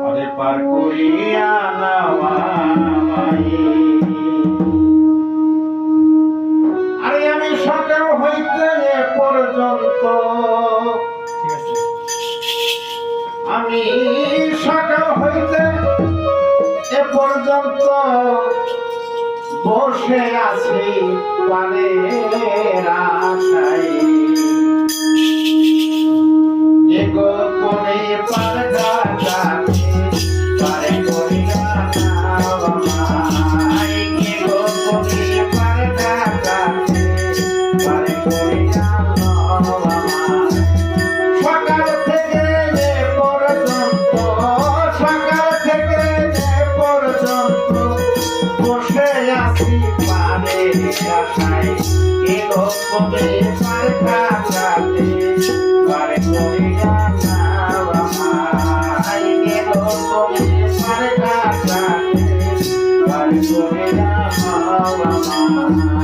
আরে পার করিয়া নামাই। আরে আমি সকাল হইতে এ পর্যন্ত, আমি সকাল হইতে এ পর্যন্ত বসে আছি পারের আশায়। এ গোপনে পার গাছে পারে করিয়া নামাই। এ গোপনে পার গাছে পারে করিয়া নামাই। সকাল থেকে এ পর্যন্ত, সকাল থেকে এ পর্যন্ত বসে আছি পারের আশায়। এ গোপনে পার গাছে পারে করিয়া নামাই। এ গোপনে পার গাছে পারে করিয়া নামাই।